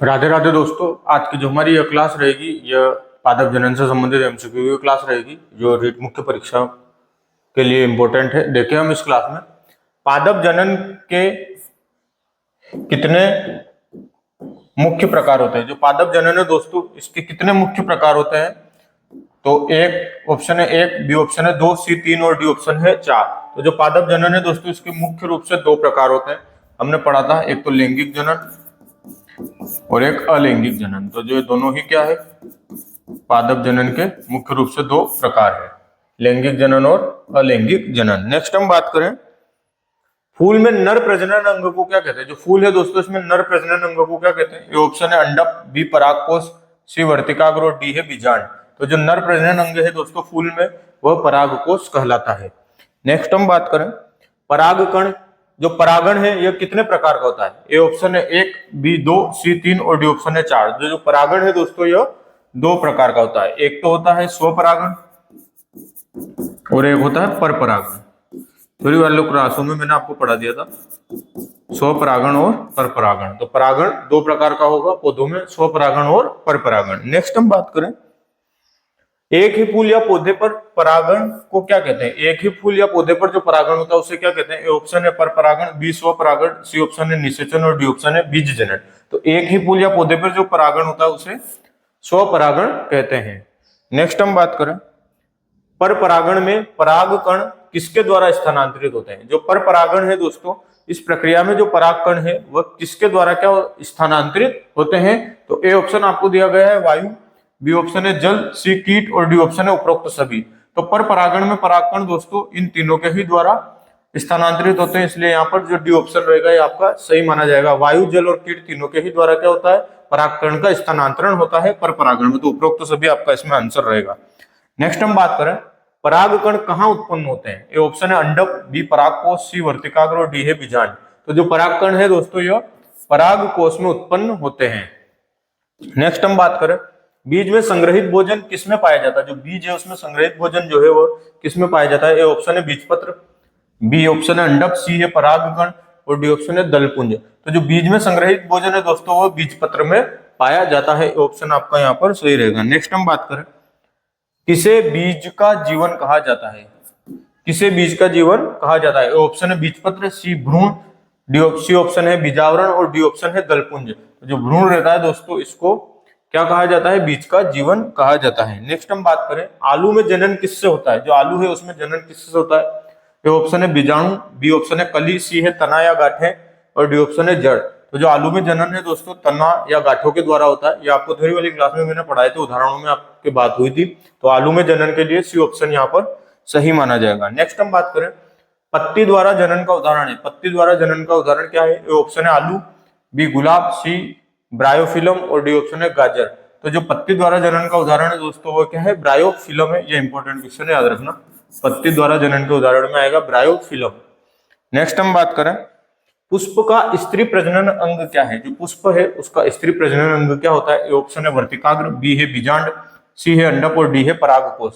राधे राधे दोस्तों। आज की जो हमारी यह क्लास रहेगी यह पादप जनन से संबंधित एमसीक्यू की क्लास रहेगी जो रीट मुख्य परीक्षा के लिए इम्पोर्टेंट है। देखिए हम इस क्लास में पादप जनन के कितने मुख्य प्रकार होते हैं। जो पादप जनन है दोस्तों इसके कितने मुख्य प्रकार होते हैं, तो एक ऑप्शन है 1, बी ऑप्शन है 2, सी 3 और डी ऑप्शन है 4। तो जो पादप जनन है दोस्तों इसके मुख्य रूप से दो प्रकार होते हैं। हमने पढ़ा था, एक तो लैंगिक जनन और एक अलैंगिक जनन। तो जो दोनों ही क्या है, पादप जनन के मुख्य रूप से दो प्रकार है, लैंगिक जनन और अलैंगिक जनन। नेक्स्ट हम बात करें फूल में नर प्रजनन अंग को क्या कहते हैं। जो फूल है दोस्तों इसमें नर प्रजनन अंग को क्या कहते हैं। ये ऑप्शन है अंडक, बी परागकोश, सी वर्तिकाग्र और डी है बीजांड। तो जो नर प्रजनन अंग है दोस्तों फूल में वह परागकोश कहलाता है। नेक्स्ट हम बात करें परागकण। जो परागण है यह कितने प्रकार का होता है। ए ऑप्शन है 1, बी 2, सी 3 और डी ऑप्शन है 4। जो परागण है दोस्तों यह दो प्रकार का होता है। एक तो होता है स्वपरागण और एक होता है परपरागण। थोड़ी वाले क्लासों में मैंने आपको पढ़ा दिया था स्वपरागण और परपरागण। तो परागण दो प्रकार का होगा पौधों में, स्वपरागण और परपरागण। नेक्स्ट हम बात करें एक ही फूल या पौधे पर परागण को क्या कहते हैं। एक ही फूल या पौधे पर जो परागण होता है उसे क्या कहते हैं। ए ऑप्शन है परपरागण, बी स्वपरागण, सी ऑप्शन है निषेचन और डी ऑप्शन है बीज जनन। तो एक ही फूल या पौधे पर जो परागण होता है उसे स्वपरागण कहते हैं। नेक्स्ट हम बात करें परपरागण में परागकण किसके द्वारा स्थानांतरित होते हैं। जो परपरागण है दोस्तों इस प्रक्रिया में जो परागकण है वह किसके द्वारा क्या स्थानांतरित होते हैं। तो ए ऑप्शन आपको दिया गया है वायु, बी ऑप्शन है जल, सी कीट और डी ऑप्शन है उपरोक्त सभी। तो पर परागण में परागकण दोस्तों इन तीनों के ही द्वारा स्थानांतरित होते हैं, इसलिए यहाँ पर जो डी ऑप्शन रहेगा ये आपका सही माना जाएगा। वायु, जल और कीट तीनों के ही द्वारा क्या होता है, परागकण का स्थानांतरण होता है पर परागण में। तो उपरोक्त सभी आपका इसमें आंसर रहेगा। नेक्स्ट हम बात करें परागकण कहाँ उत्पन्न होते हैं। ए ऑप्शन है अंडक, बी परागकोश, सी वर्तिकाग्र और डी है बीजांड। तो जो परागकण है दोस्तों यह परागकोश में उत्पन्न होते हैं। नेक्स्ट हम बात करें बीज में संग्रहित भोजन किसमें पाया जाता है। जो बीज है उसमें संग्रहित भोजन जो है वो किसमें पाया जाता है। ए ऑप्शन है बीजपत्र, बी ऑप्शन है अंडक, सी है परागकण और डी ऑप्शन है दलपुंज। तो जो बीज में संग्रहित भोजन है दोस्तों वो बीजपत्र में पाया जाता है। ऑप्शन आपका यहाँ पर सही रहेगा। नेक्स्ट हम बात करें किसे बीज का जीवन कहा जाता है। किसे बीज का जीवन कहा जाता है। ऑप्शन है बीजपत्र, सी भ्रूण, सी ऑप्शन है बीजावरण और डी ऑप्शन है दलपुंज। तो जो भ्रूण रहता है दोस्तों इसको क्या कहा जाता है, बीज का जीवन कहा जाता है। नेक्स्ट हम बात करें आलू में जनन किससे होता है। जो आलू है उसमें जनन किससे होता है। ए ऑप्शन है बीजाणु, बी ऑप्शन है कली, सी है तना या गांठें और डी ऑप्शन है जड़। तो जो आलू में जनन है दोस्तों तना या गांठों के द्वारा होता है। ये आपको थोड़ी वाली क्लास में मैंने पढ़ाए थे, उदाहरणों में आपकी बात हुई थी। तो आलू में जनन के लिए सी ऑप्शन यहाँ पर सही माना जाएगा। नेक्स्ट हम बात करें पत्ती द्वारा जनन का उदाहरण है। पत्ती द्वारा जनन का उदाहरण क्या है। ए ऑप्शन है आलू, बी गुलाब, सी ब्रायोफिलम और डी ऑप्शन है गाजर। तो जो पत्ती द्वारा जनन का उदाहरण है दोस्तों वो क्या है, ब्रायोफिलम है। ये इंपॉर्टेंट क्वेश्चन है, याद रखना। पत्ती द्वारा जनन के उदाहरण में आएगा ब्रायोफिलम। नेक्स्ट हम बात करें पुष्प का स्त्री प्रजनन अंग क्या है। जो पुष्प है उसका स्त्री प्रजनन अंग क्या होता है। ए ऑप्शन है वर्तिकाग्र, बी है बीजांड, सी है अंडक और डी है परागकोश।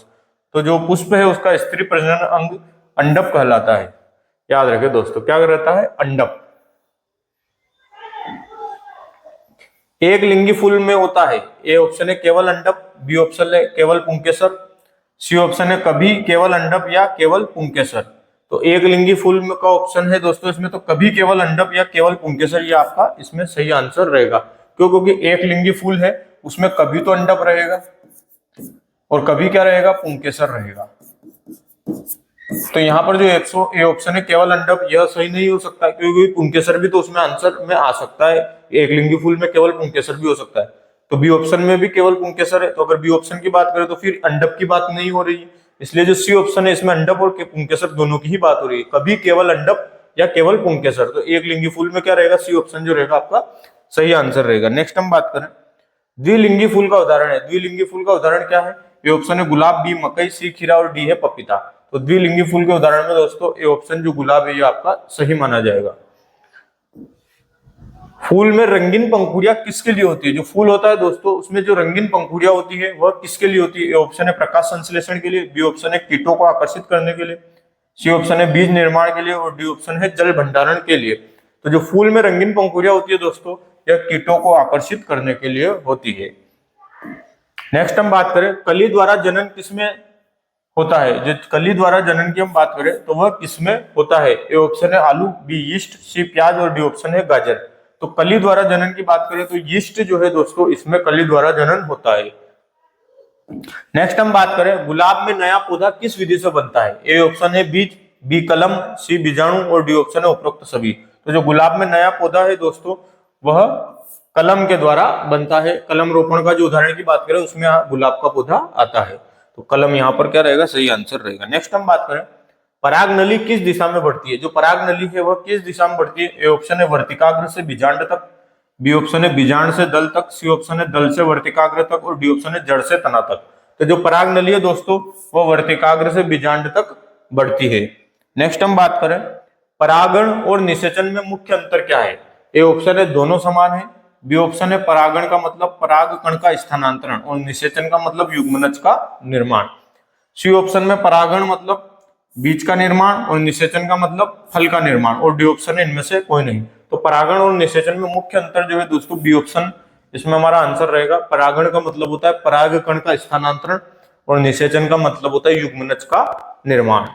तो जो पुष्प है उसका स्त्री प्रजनन अंग अंडक कहलाता है। याद रखें दोस्तों क्या रहता है, अंडक। एक लिंगी फूल में होता है। ए ऑप्शन है केवल अंडक, बी ऑप्शन है केवल पुंकेसर, सी ऑप्शन है कभी केवल अंडक या केवल पुंकेसर। तो एक लिंगी फूल का ऑप्शन है दोस्तों इसमें तो कभी केवल अंडक या केवल पुंकेसर, ये आपका इसमें सही आंसर रहेगा। क्यों, क्योंकि एक लिंगी फूल है उसमें कभी तो अंडक रहेगा और कभी क्या रहेगा, पुंकेसर रहेगा। तो यहाँ पर जो ए ऑप्शन है केवल अंडक यह सही नहीं हो सकता, क्योंकि पुंकेसर भी तो उसमें आंसर में आ सकता है। एक लिंगी फूल में केवल पुंकेसर भी हो सकता है। तो बी ऑप्शन में भी केवल पुंकेसर है। तो अगर बी ऑप्शन की बात करें तो फिर अंडक की बात नहीं हो रही है, इसलिए जो सी ऑप्शन है इसमें अंडक और पुंकेसर दोनों की ही बात हो रही है, कभी केवल अंडक या केवल पुंकेसर। तो एक लिंगी फूल में क्या रहेगा, सी ऑप्शन जो रहेगा आपका सही आंसर रहेगा। नेक्स्ट हम बात करें द्विलिंगी फूल का उदाहरण है। द्विलिंगी फूल का उदाहरण क्या है। ए ऑप्शन है गुलाब, बी मकई, सी खीरा और डी है पपीता। तो द्विलिंगी फूल के उदाहरण में दोस्तों ए ऑप्शन जो गुलाब है ये आपका सही माना जाएगा। फूल में रंगीन पंखुड़ियां किसके लिए होती है। जो फूल होता है दोस्तों उसमें जो रंगीन पंखुड़ियां होती है वह किसके लिए होती है। ए ऑप्शन है प्रकाश संश्लेषण के लिए, बी ऑप्शन है कीटों को आकर्षित करने के लिए, सी ऑप्शन है बीज निर्माण के लिए और डी ऑप्शन है जल भंडारण के लिए। तो जो फूल में रंगीन पंखुड़ियां होती है दोस्तों या कीटों को आकर्षित करने के लिए होती है। नेक्स्ट हम बात करें कली द्वारा जनन किसमें होता है। जो कली द्वारा जनन की हम बात करें तो वह किसमें होता है। ए ऑप्शन है आलू, बी यीस्ट, सी प्याज और डी ऑप्शन है गाजर। तो कली द्वारा जनन की बात करें तो यीस्ट जो है दोस्तों इसमें कली द्वारा जनन होता है। नेक्स्ट हम बात करें गुलाब में नया पौधा किस विधि से बनता है। ए ऑप्शन है बीज, बी कलम, सी बीजाणु और डी ऑप्शन है उपरोक्त सभी। तो जो गुलाब में नया पौधा है दोस्तों वह कलम के द्वारा बनता है। कलम रोपण का जो उदाहरण की बात करें उसमें गुलाब का पौधा आता है। तो कलम यहाँ पर क्या रहेगा, सही आंसर रहेगा। नेक्स्ट हम बात करें पराग नली किस दिशा में बढ़ती है। जो पराग नली है वह किस दिशा में बढ़ती है। ए ऑप्शन है वर्तिकाग्र से बीजांड तक, बी ऑप्शन है बीजांड से दल तक, सी ऑप्शन है दल से वर्तिकाग्र तक और डी ऑप्शन है जड़ से तना तक। तो जो पराग नली है दोस्तों वह वर्तिकाग्र से बीजांड तक बढ़ती है। नेक्स्ट हम बात करें परागण और निषेचन में मुख्य अंतर क्या है। ए ऑप्शन है दोनों समान है, बी ऑप्शन है परागण का मतलब पराग कण का स्थानांतरण और निषेचन का मतलब युग्मनज का निर्माण, सी ऑप्शन में परागण मतलब बीज का निर्माण और निषेचन का मतलब फल का निर्माण और डी ऑप्शन है इनमें से कोई नहीं। तो परागण और निषेचन में मुख्य अंतर जो है दोस्तों बी ऑप्शन इसमें हमारा आंसर रहेगा। परागण का मतलब होता है पराग कण का स्थानांतरण और निषेचन का मतलब होता है युग्मनज का निर्माण।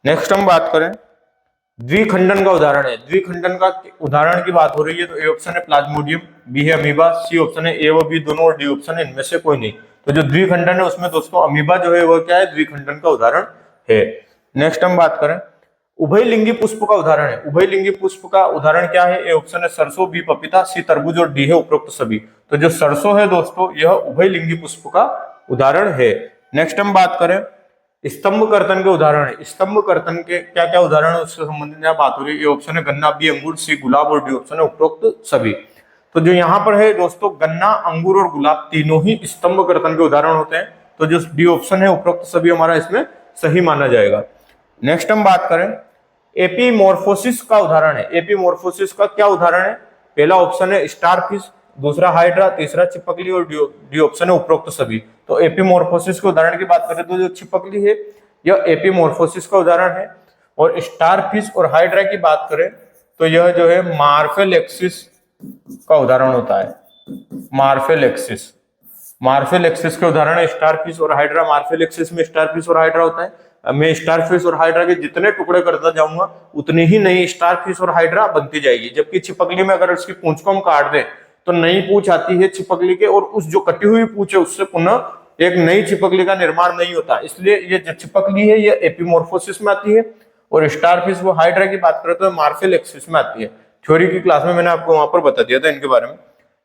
नेक्स्ट हम बात करें द्विखंडन का उदाहरण है। द्विखंडन का उदाहरण की बात हो रही है तो ए ऑप्शन है प्लाज्मोडियम, बी है अमीबा, सी ऑप्शन है ए व बी दोनों और डी ऑप्शन है इनमें से कोई नहीं। तो जो द्विखंडन है उसमें दोस्तों अमीबा जो है वह क्या है, द्विखंडन का उदाहरण है। नेक्स्ट हम बात करें उभयलिंगी पुष्प का उदाहरण है। उभयलिंगी पुष्प का उदाहरण क्या है। ए ऑप्शन है सरसों, बी पपीता, सी तरबूज और डी है उपरोक्त सभी। तो जो सरसों है दोस्तों यह उभयलिंगी पुष्प का उदाहरण है। नेक्स्ट हम बात करें स्तंभ कर्तन के उदाहरण है। स्तंभ कर्तन के क्या क्या उदाहरण है उससे संबंधित यहाँ बात हो रही है। ए ऑप्शन है गन्ना, बी अंगूर, सी गुलाब और डी ऑप्शन है उपरोक्त सभी। तो जो यहाँ पर है दोस्तों गन्ना, अंगूर और गुलाब तीनों ही स्तंभ कर्तन के उदाहरण होते हैं। तो जो डी ऑप्शन है उपरोक्त सभी हमारा इसमें सही माना जाएगा। नेक्स्ट हम बात करें एपीमॉर्फोसिस का उदाहरण है। एपीमॉर्फोसिस का क्या उदाहरण है। पहला ऑप्शन है स्टारफिश, दूसरा हाइड्रा, तीसरा छिपकली और डी ऑप्शन है उपरोक्त सभी। तो एपीमॉर्फोसिस के उदाहरण की बात करें तो जो छिपकली है यह एपीमॉर्फोसिस का उदाहरण है और स्टारफिश और हाइड्रा की बात करें तो यह जो है मार्फेलेक्सिस का उदाहरण होता है। मार्फेलेक्सिस के उदाहरण है स्टारफिश और हाइड्रा। मार्फेलेक्सिस में स्टारफिश और हाइड्रा होता है। मैं स्टारफिश और हाइड्रा के जितने टुकड़े करता जाऊंगा उतनी ही नई स्टारफिश और हाइड्रा बनती जाएगी। जबकि छिपकली में अगर उसकी पूंछ को हम काट दें तो नई पूंछ आती है छिपकली के और उस जो कटी हुई पूंछ है उससे पुनः एक नई छिपकली का निर्माण नहीं होता। इसलिए ये जो छिपकली है ये एपीमॉर्फोसिस में आती है और स्टारफिश वो हाइड्रा की बात करें तो मार्फेलेक्सिस में आती है। थ्योरी की क्लास में मैंने आपको वहां पर बता दिया था इनके बारे में।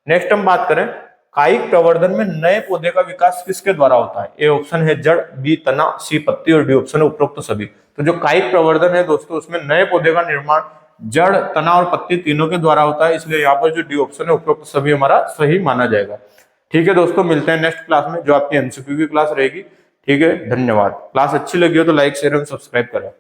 नेक्स्ट हम बात करें कायिक प्रवर्धन में नए पौधे का विकास किसके द्वारा होता है। ए ऑप्शन है जड़, बी तना, सी पत्ती और डी ऑप्शन है उपरोक्त सभी। तो जो कायिक प्रवर्धन है दोस्तों उसमें नए पौधे का निर्माण जड़, तना और पत्ती तीनों के द्वारा होता है। इसलिए यहाँ पर जो डी ऑप्शन है उपरोक्त सभी हमारा सही माना जाएगा। ठीक है दोस्तों, मिलते हैं नेक्स्ट क्लास में जो आपकी एमसीक्यू की क्लास रहेगी। ठीक है, धन्यवाद। क्लास अच्छी लगी हो तो लाइक, शेयर एवं सब्सक्राइब करें।